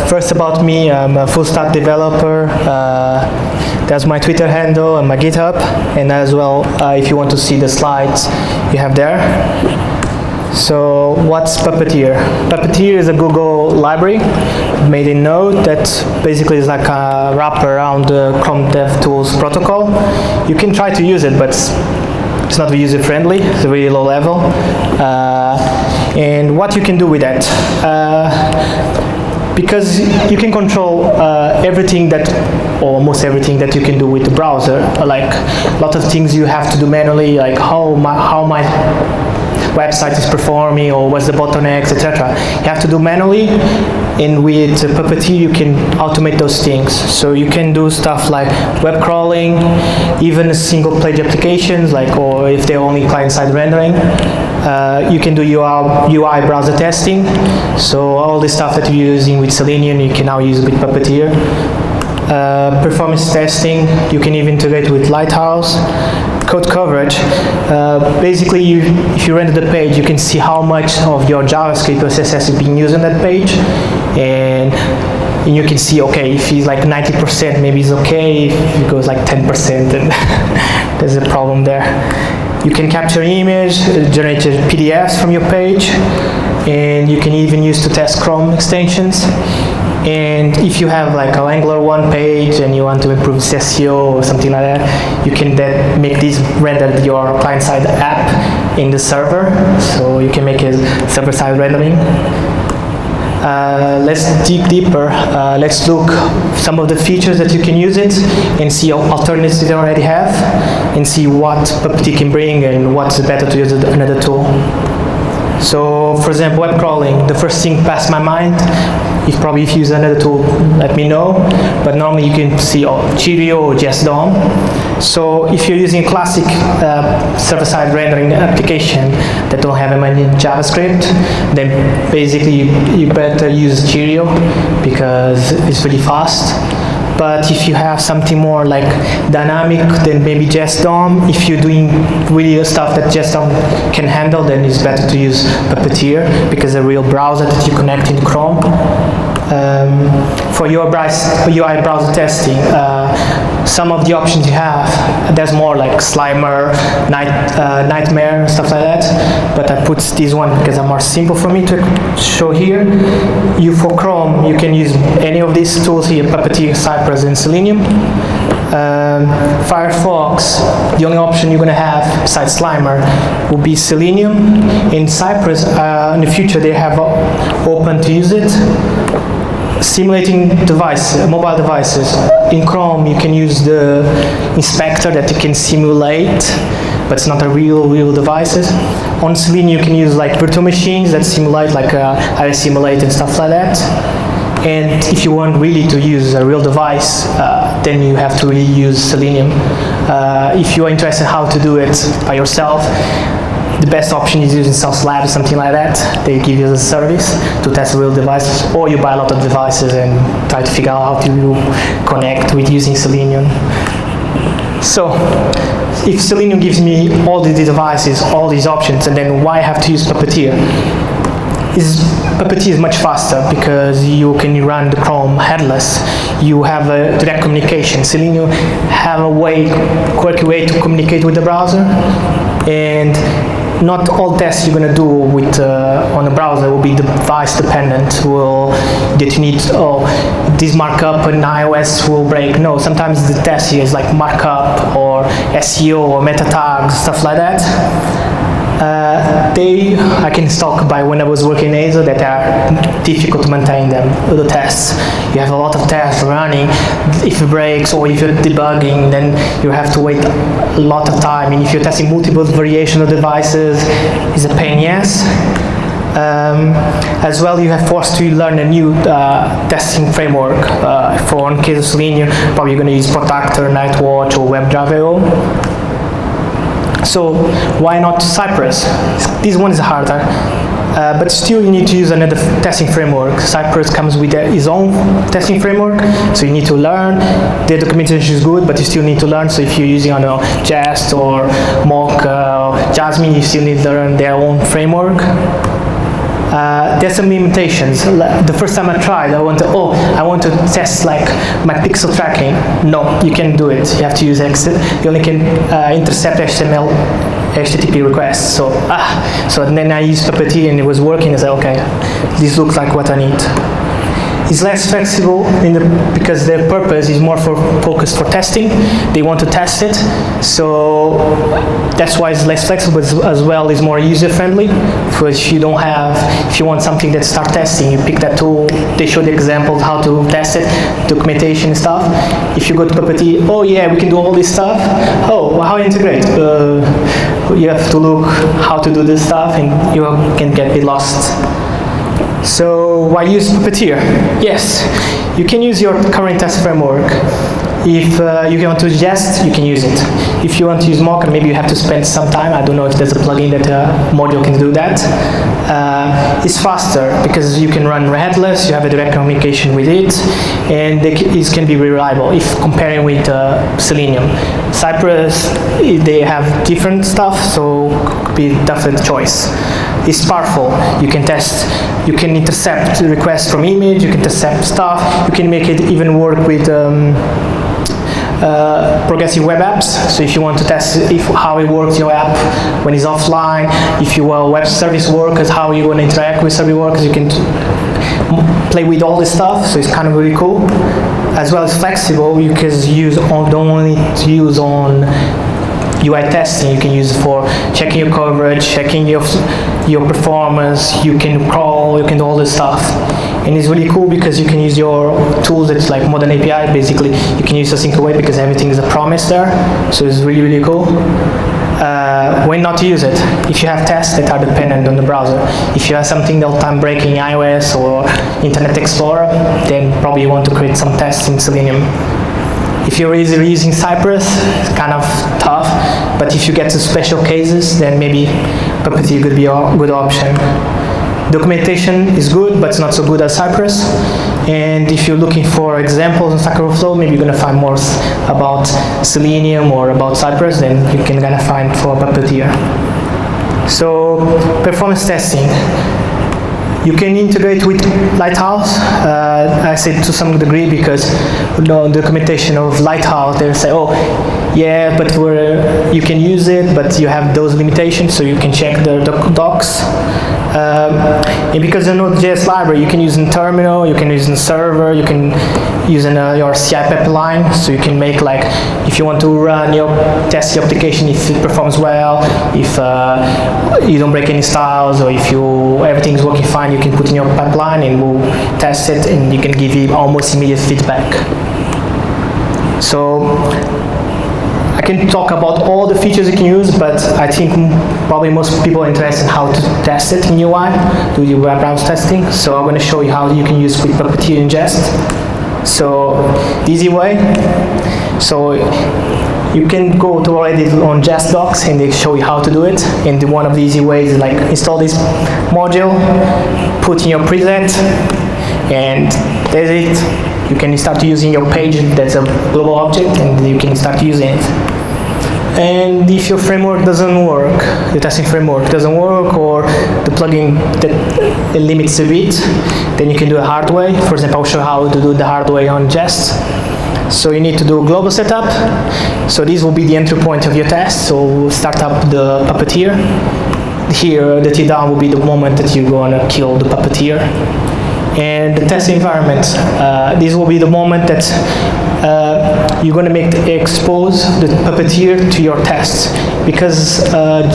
First about me, I'm a full stack developer. That's my Twitter handle and my GitHub. And as well, if you want to see the slides, you have there. So what's Puppeteer? Puppeteer is a Google library made in Node that basically is like a wrapper around the Chrome DevTools protocol. You can try to use it, but it's not very user-friendly. It's a really low level. And what you can do with that? Because you can control everything that, or almost everything that you can do with the browser. Like a lot of things you have to do manually, like how my website is performing, or what's the bottlenecks, etc. You have to do manually, and with Puppeteer you can automate those things. So you can do stuff like web crawling, even single page applications, like, or if they're only client-side rendering. You can do UI browser testing. So all the stuff that you're using with Selenium, you can now use with Puppeteer. Performance testing, you can even integrate with Lighthouse. Code coverage, basically if you render the page, you can see how much of your JavaScript or CSS is being used on that page, and you can see, okay, if he's like 90%, maybe it's okay. If it goes like 10%, then there's a problem there. You can capture image, generate PDFs from your page, and you can even use to test Chrome extensions. And if you have like a Angular 1 page and you want to improve SEO or something like that, you can then make this render your client-side app in the server. So you can make a server-side rendering. Let's dig deeper. Let's look some of the features that you can use it and see alternatives they already have, and see what Puppeteer can bring and what's better to use another tool. So, for example, web crawling, the first thing passed my mind. If you use another tool, let me know. But normally you can see Cheerio or Jest DOM. So if you're using a classic server-side rendering application that don't have any JavaScript, then basically you better use Cheerio because it's really fast. But if you have something more like dynamic, then maybe Jest DOM. If you're doing really stuff that Jest DOM can handle, then it's better to use Puppeteer because a real browser that you connect in Chrome. For UI browser testing, some of the options you have, there's more like Slimer, Nightmare, stuff like that. But I put this one because it's more simple for me to show here. For Chrome, you can use any of these tools here, Puppeteer, Cypress, and Selenium. Firefox, the only option you're going to have besides Slimer will be Selenium. In Cypress, in the future they have open to use it. Simulating mobile devices. In Chrome, you can use the inspector that you can simulate, but it's not a real devices. On Selenium, you can use like virtual machines that simulate, like iOS Simulate and stuff like that. And if you want really to use a real device, then you have to really use Selenium. If you are interested in how to do it by yourself, the best option is using Sauce Lab or something like that. They give you the service to test real devices, or you buy a lot of devices and try to figure out how to connect with using Selenium. So, if Selenium gives me all these devices, all these options, and then why I have to use Puppeteer? Puppeteer is much faster because you can run the Chrome headless. You have a direct communication. Selenium have a quirky way to communicate with the browser, and not all tests you're going to do with on a browser will be device dependent. That you need, this markup in iOS will break. No, sometimes the test here is like markup or SEO or meta tags, stuff like that. I can talk by when I was working in Azure that are difficult to maintain them, the tests. You have a lot of tests running. If it breaks or if you're debugging, then you have to wait a lot of time. And if you're testing multiple variation of devices, it's a pain, yes. As well, you have forced to learn a new testing framework. In case of Selenium, probably you're going to use Protector, Nightwatch, or WebDriver. So why not Cypress? This one is harder, but still you need to use another testing framework. Cypress comes with its own testing framework, so you need to learn. The documentation is good, but you still need to learn. So if you're using, Jest or Mock, Jasmine, you still need to learn their own framework. there's some limitations. The first time I tried, I want to test like my pixel tracking. No, you can't do it. You have to use you only can intercept HTTP requests. So then I used Puppeteer and it was working. I said, okay, this looks like what I need. It's less flexible because their purpose is more focused for testing. They want to test it, so that's why it's less flexible, but as well is more user-friendly. If you want something that start testing, you pick that tool. They show the examples how to test it, documentation and stuff. If you go to Puppeteer, oh yeah, we can do all this stuff. Oh, well, how to integrate? You have to look how to do this stuff, and you can get a bit lost. So why use Puppeteer? Yes, you can use your current test framework. If you want to use Jest, you can use it. If you want to use Mocha, maybe you have to spend some time. I don't know if there's a plugin that module can do that. It's faster because you can run headless, you have a direct communication with it, and it can be reliable if comparing with Selenium. Cypress, they have different stuff, so it could be a definite choice. It's powerful. You can test, you can intercept requests from image, you can intercept stuff, you can make it even work with progressive web apps. So if you want to test how it works your app when it's offline, if you are web service workers, how you're going to interact with service workers, you can play with all this stuff. So it's kind of really cool. As well as flexible, because you don't only use on UI testing, you can use it for checking your coverage, checking your performance, you can crawl, you can do all this stuff. And it's really cool because you can use your tools that's like modern API, basically. You can use async await because everything is a promise there. So it's really, really cool. When not to use it, if you have tests that are dependent on the browser. If you have something that time breaking iOS or Internet Explorer, then probably you want to create some tests in Selenium. If you're using Cypress, it's kind of tough, but if you get to special cases, then maybe Puppeteer could be a good option. Documentation is good, but it's not so good as Cypress. And if you're looking for examples in Stack Overflow, maybe you're going to find more about Selenium or about Cypress, then you can kind of find for Puppeteer. So, performance testing. You can integrate with Lighthouse. I say to some degree because documentation of Lighthouse, they say, oh, yeah, but you can use it, but you have those limitations, so you can check the docs. And because the Node.js library, you can use in terminal, you can use in server, you can use in your CI pipeline, so you can make like, if you want to run test your application if it performs well, if you don't break any styles, or if everything's working fine, you can put in your pipeline and we'll test it, and you can give it almost immediate feedback. So I can talk about all the features you can use, but I think probably most people are interested in how to test it in UI, do the web browser testing. So I'm going to show you how you can use with Puppeteer and Jest. So the easy way, so you can go to already on Jest docs and they show you how to do it. And one of the easy ways is like install this module, put in your preset, and that's it. You can start using your page that's a global object, and you can start using it. And if your framework doesn't work, the testing framework doesn't work, or the plugin that limits a bit, then you can do a hard way. For example, I'll show how to do the hard way on Jest. So you need to do a global setup. So this will be the entry point of your test. So we'll start up the Puppeteer. Here, the T-down will be the moment that you're going to kill the Puppeteer. And the test environment, this will be the moment that you're going to expose the Puppeteer to your tests, because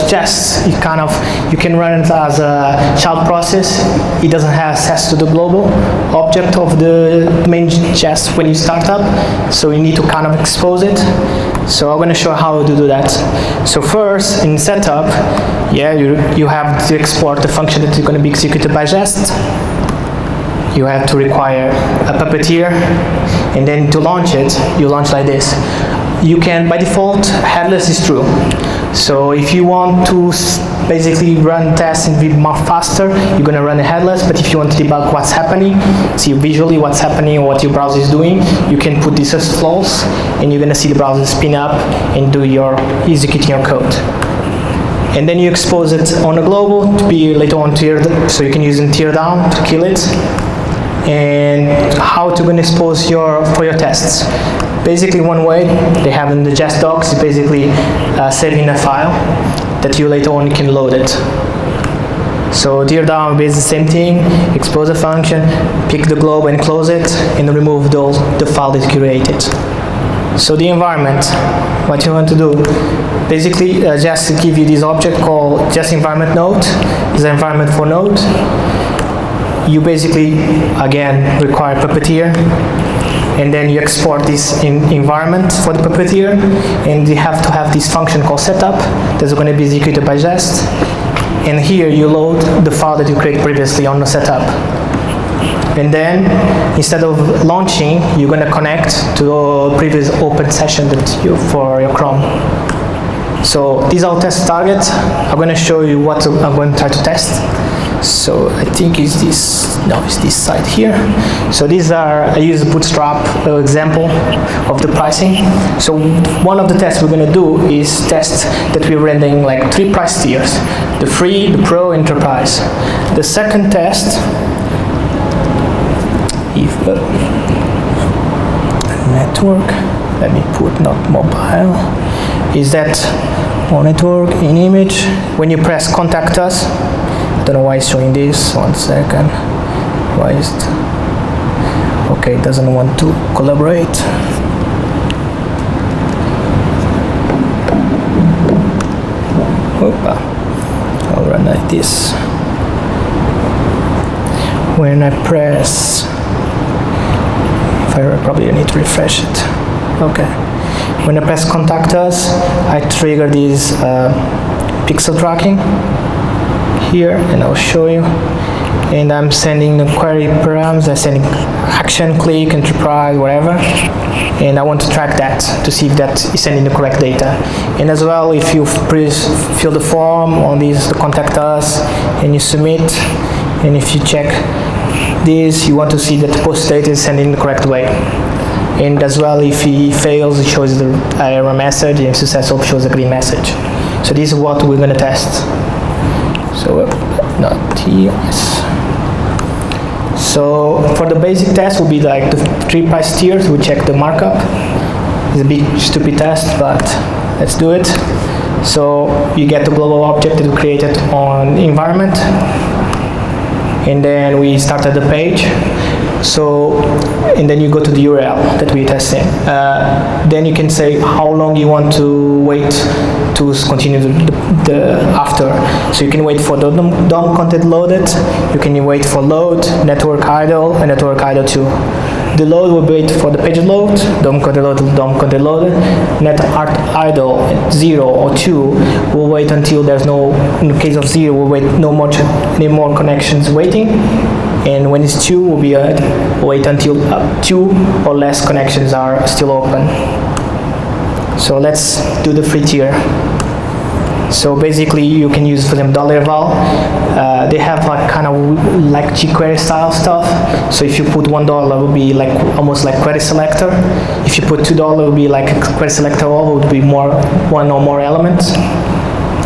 Jest, you can run it as a child process. It doesn't have access to the global object of the main Jest when you start up, so you need to kind of expose it. So I'm going to show how to do that. So first, in setup, you have to export the function that is going to be executed by Jest. You have to require a Puppeteer, and then to launch it, you launch like this. You can, by default, headless is true. So if you want to basically run tests and be more faster, you're going to run a headless. But if you want to debug what's happening, see visually what's happening or what your browser is doing, you can put this as false, and you're going to see the browser spin up and do executing your code. and then you expose it on a global to be later on tiered, so you can use in tear down to kill it. And how to going to expose for your tests. Basically, one way they have in the Jest docs is basically saving a file that you later on can load it. So tear down is the same thing, expose a function, pick the globe and close it, and remove the file that you created. So the environment, what you want to do, basically Jest to give you this object called Jest environment node. It's an environment for Node. You basically, again, require Puppeteer, and then you export this environment for the Puppeteer, and you have to have this function called setup that's going to be executed by Jest. And here you load the file that you created previously on the setup. And then, instead of launching, you're going to connect to a previous open session for your Chrome. So these are test targets. I'm going to show you what I'm going to try to test. So I think it's this side here. So these are, I use a bootstrap example of the pricing. So one of the tests we're going to do is test that we're rendering like 3 price tiers: the free, the pro, enterprise. The second test, if network, let me put not mobile, is that on network in image, when you press contact us, I don't know why it's showing this, 1 second, why is it, okay, it doesn't want to collaborate. Opa. I'll run like this. When I press, I probably need to refresh it, okay. When I press contact us, I trigger this pixel tracking here, and I'll show you. And I'm sending the query params, I'm sending action, click, enterprise, whatever. And I want to track that to see if that is sending the correct data. And as well, if you fill the form on this, contact us, and you submit, and if you check this, you want to see that the post data is sending the correct way. And as well, if he fails, it shows the error message, and if successful, it shows a green message. So this is what we're going to test. So NodeJS. So for the basic test will be like the 3 price tiers. We check the markup. It's a bit stupid test, but let's do it. So you get the global object that we created on environment, and then we started the page. So, and then you go to the URL that we're testing. Then you can say how long you want to wait to continue the after. So you can wait for the DOM content loaded, you can wait for load, network idle, and network idle too. The load will wait for the page load, DOM content loaded, net idle at 0 or 2 will wait until there's no, in the case of 0, we'll wait any more connections waiting. And when it's 2, we'll be wait until 2 or less connections are still open. So let's do the free tier. So basically, you can use for them $val. They have like kind of like jQuery style stuff. So if you put $1, it will be like almost like query selector. If you put $2, it will be like a query selector. It would be one or more elements.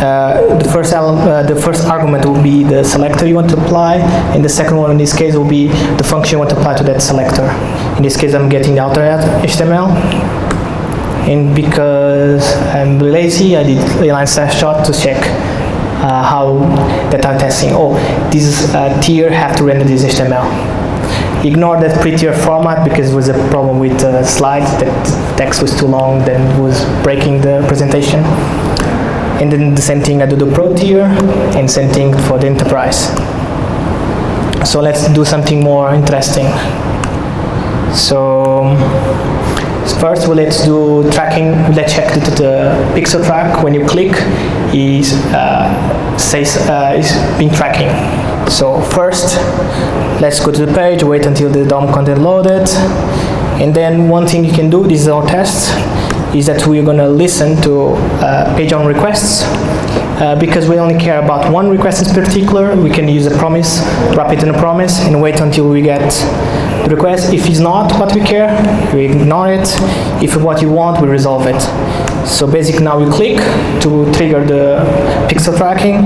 The first argument will be the selector you want to apply, and the second one in this case will be the function you want to apply to that selector. In this case, I'm getting the outer HTML, and because I'm lazy, I did a /shot to check how that I'm testing. Oh, this tier have to render this HTML. Ignore that pre-tier format because there was a problem with the slides, that text was too long, then it was breaking the presentation. And then the same thing, I do the pro tier, and same thing for the enterprise. So let's do something more interesting. So first, let's do tracking. Let's check that the pixel track when you click is being tracking. So first, let's go to the page, wait until the DOM content loaded, and then one thing you can do, this is our test, is that we're going to listen to page on requests. Because we only care about one request in particular, we can use a promise, wrap it in a promise, and wait until we get the request, if it's not what we care, we ignore it. If it's what you want, we resolve it. So basically now we click to trigger the pixel tracking,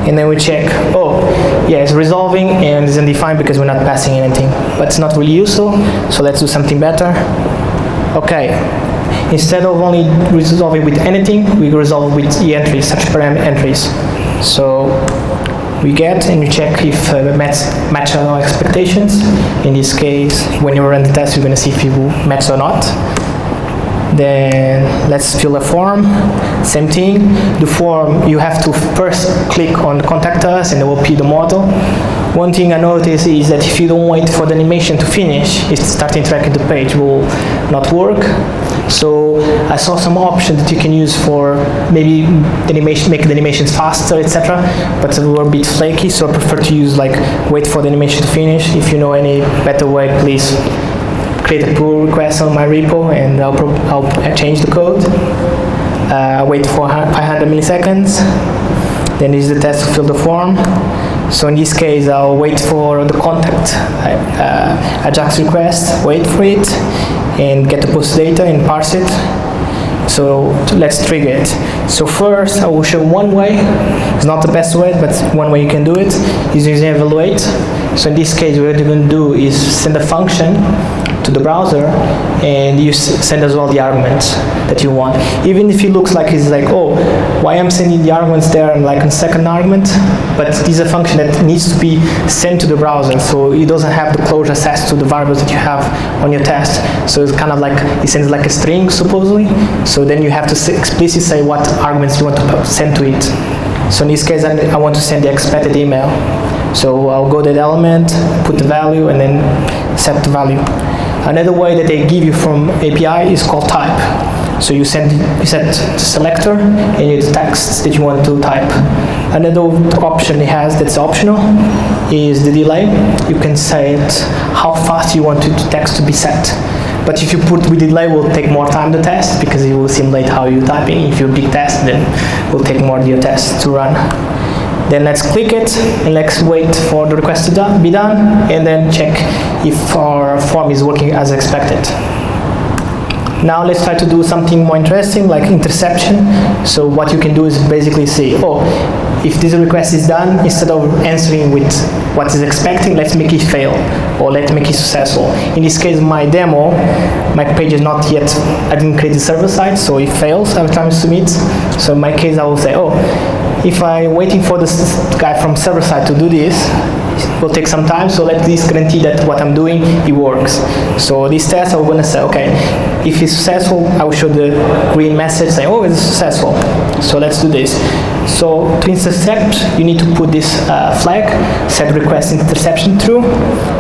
and then we check, oh, yeah, it's resolving and it's undefined because we're not passing anything. But it's not really useful, so let's do something better. Okay, instead of only resolving with anything, we resolve with the entries, such param entries. So we get and we check if match our expectations. In this case, when you run the test, you're going to see if you match or not. Then let's fill a form. Same thing. The form, you have to first click on contact us and it will be the model. One thing I noticed is that if you don't wait for the animation to finish, it's starting tracking the page will not work. So I saw some options that you can use for maybe the animation, make the animations faster, etc. But they were a bit flaky, so I prefer to use like wait for the animation to finish. If you know any better way, please create a pull request on my repo and I'll change the code. Wait for 500 milliseconds. Then use the test to fill the form. So in this case, I'll wait for the contact Ajax request, wait for it, and get the post data and parse it. So let's trigger it. So first, I will show one way. It's not the best way, but one way you can do it is using evaluate. So in this case, what you're going to do is send a function to the browser, and you send as well the arguments that you want. Even if it looks like it's like, oh, why I'm sending the arguments there and like a second argument, but this is a function that needs to be sent to the browser, so it doesn't have the closure access to the variables that you have on your test. So it's kind of like, it sends like a string supposedly, so then you have to explicitly say what arguments you want to send to it. So in this case, I want to send the expected email. So I'll go to that element, put the value, and then set the value. Another way that they give you from API is called type. So you set selector and you the text that you want to type. Another option it has that's optional is the delay. You can set how fast you want the text to be set. But if you put with delay, it will take more time to test because it will simulate how you're typing. If you're a big test, then it will take more of your test to run. Then let's click it and let's wait for the request to be done, and then check if our form is working as expected. Now let's try to do something more interesting like interception. So what you can do is basically say, oh, if this request is done, instead of answering with what is expecting, let's make it fail, or let's make it successful. In this case, my demo, my page is not yet, I didn't create the server side, so it fails every time I submit. So in my case, I will say, oh, if I'm waiting for this guy from server side to do this, it will take some time, so let this guarantee that what I'm doing, it works. So this test, I'm going to say, okay, if it's successful, I will show the green message saying, oh, it's successful. So let's do this. So to intercept, you need to put this flag, set request interception true.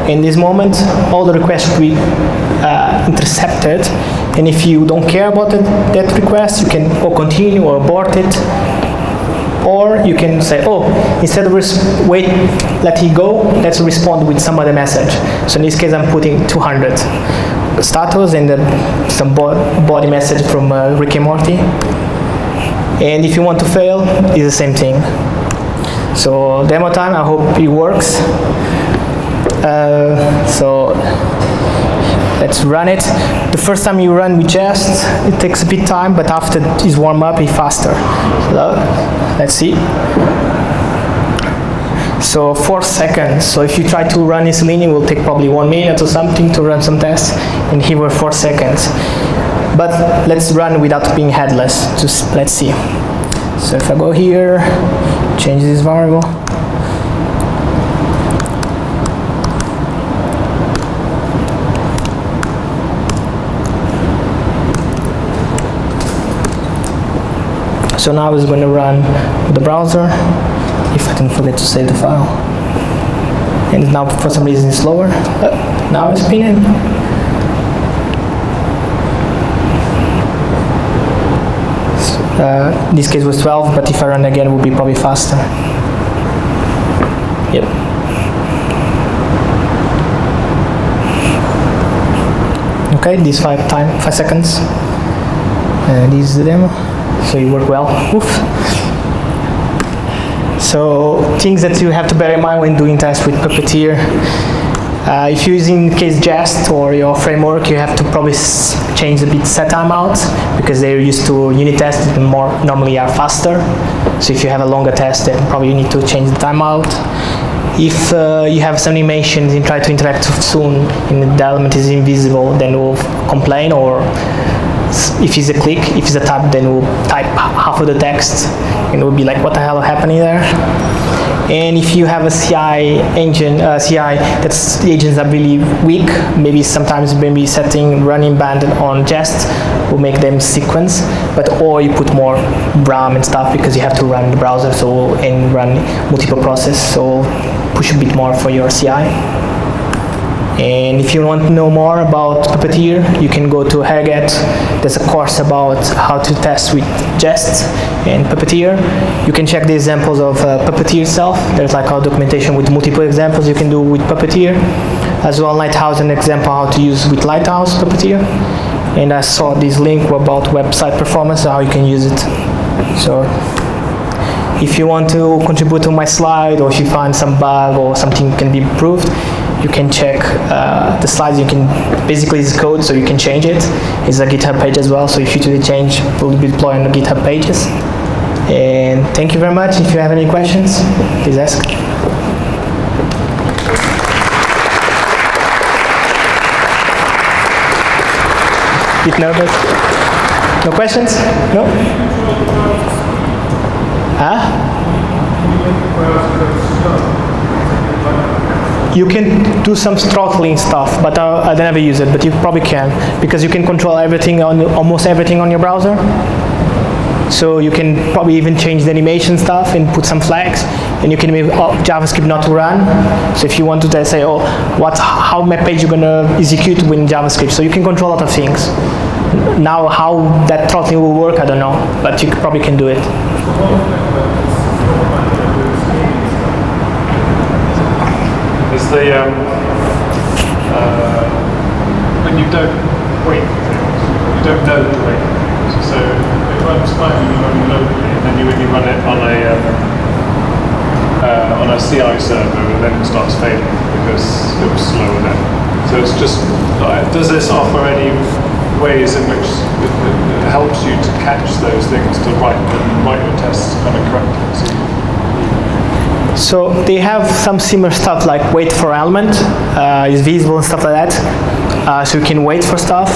In this moment, all the requests will be intercepted. And if you don't care about that request, you can or continue or abort it. Or you can say, oh, instead of wait, let it go, let's respond with some other message. So in this case, I'm putting 200 status and some body message from Rick and Morty. And if you want to fail, it's the same thing. So demo time, I hope it works. So let's run it. The first time you run with Jest, it takes a bit time, but after it's warm up, it's faster. So, let's see. So 4 seconds. So if you try to run this linear, it will take probably 1 minute or something to run some tests, and here were 4 seconds. But let's run without being headless. Just let's see. So if I go here, change this variable. So now it's going to run the browser, if I didn't forget to save the file. And now for some reason it's slower. Now it's spinning. This case was 12, but if I run again it will be probably faster. Yep. Okay, these 5 seconds. This is the demo. So you work well. Oof. So things that you have to bear in mind when doing tests with Puppeteer If you're using case Jest or your framework, you have to probably change a bit set timeouts because they're used to unit tests that normally are faster. So if you have a longer test, then probably you need to change the timeout. If you have some animations and try to interact too soon and the element is invisible, then we'll complain, or if it's a click, if it's a tab, then we'll type half of the text and we'll be like, what the hell is happening there? And if you have a CI engine, that's the agents are really weak, maybe sometimes setting running band on Jest will make them sequence, or you put more RAM and stuff because you have to run the browser and run multiple processes, so push a bit more for your CI. And if you want to know more about Puppeteer, you can go to Herget. There's a course about how to test with Jest and Puppeteer. You can check the examples of Puppeteer itself. There's like our documentation with multiple examples you can do with Puppeteer. As well, Lighthouse, an example how to use with Lighthouse Puppeteer. And I saw this link about website performance, how you can use it. So if you want to contribute to my slide, or if you find some bug or something can be improved, you can check the slides. You can basically it's code, so you can change it. It's a GitHub page as well, so if you do the change, it will be deployed on the GitHub pages. And thank you very much. If you have any questions, please ask. Bit nervous? No questions? No? You can do some throttling stuff, but I never use it, but you probably can, because you can control everything almost everything on your browser. So you can probably even change the animation stuff and put some flags, and you can make JavaScript not to run. So if you want to say, how my page you're gonna execute with JavaScript, so you can control a lot of things. Now how that throttling will work, I don't know, but you probably can do it. Is the when you don't wait for things, you don't know to wait for things. So it runs fine when you run it locally, and then when you run it on a CI server, and then it starts failing because it was slower then. So it's just, does this offer any ways in which it helps you to catch those things, to write your tests kind of correctly? So they have some similar stuff like wait for element is visible and stuff like that. So you can wait for stuff.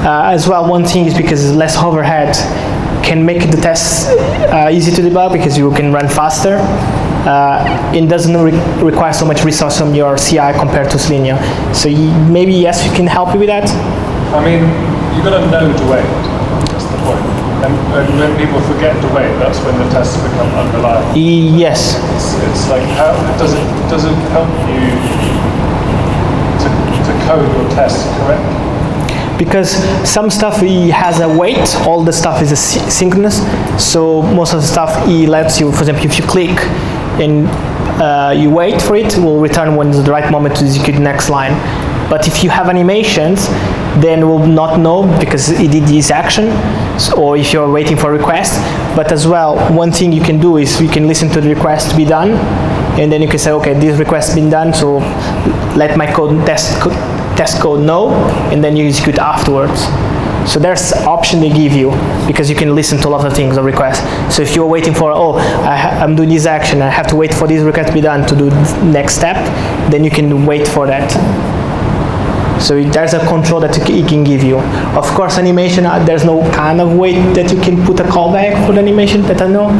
As well, one thing is because it's less overhead, can make the tests easy to debug because you can run faster. It doesn't require so much resource from your CI compared to Selenium. So maybe yes, you can help you with that. I mean, you've got to know to wait. That's the point. And when people forget to wait, that's when the tests become unreliable. Yes. It's like, how does it help you to code your tests correctly? Because some stuff he has a wait, all the stuff is synchronous. So most of the stuff he lets you, for example, if you click and you wait for it, it will return when it's the right moment to execute the next line. But if you have animations, then we'll not know because it did this action, or if you're waiting for a request. But as well, one thing you can do is you can listen to the request to be done, and then you can say, okay, this request has been done, so let my test code know, and then you execute afterwards. So there's option they give you because you can listen to a lot of things or requests. So if you're waiting for, I'm doing this action, I have to wait for this request to be done to do the next step, then you can wait for that. So there's a control that it can give you. Of course, animation, there's no kind of way that you can put a callback for the animation that I know.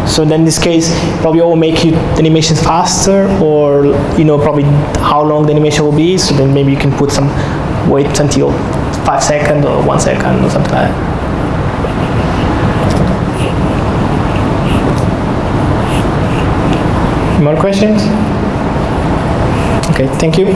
So then in this case, probably it will make you the animations faster, or probably how long the animation will be. So then maybe you can put some wait until 5 seconds or 1 second or something like that. More questions? Okay, thank you.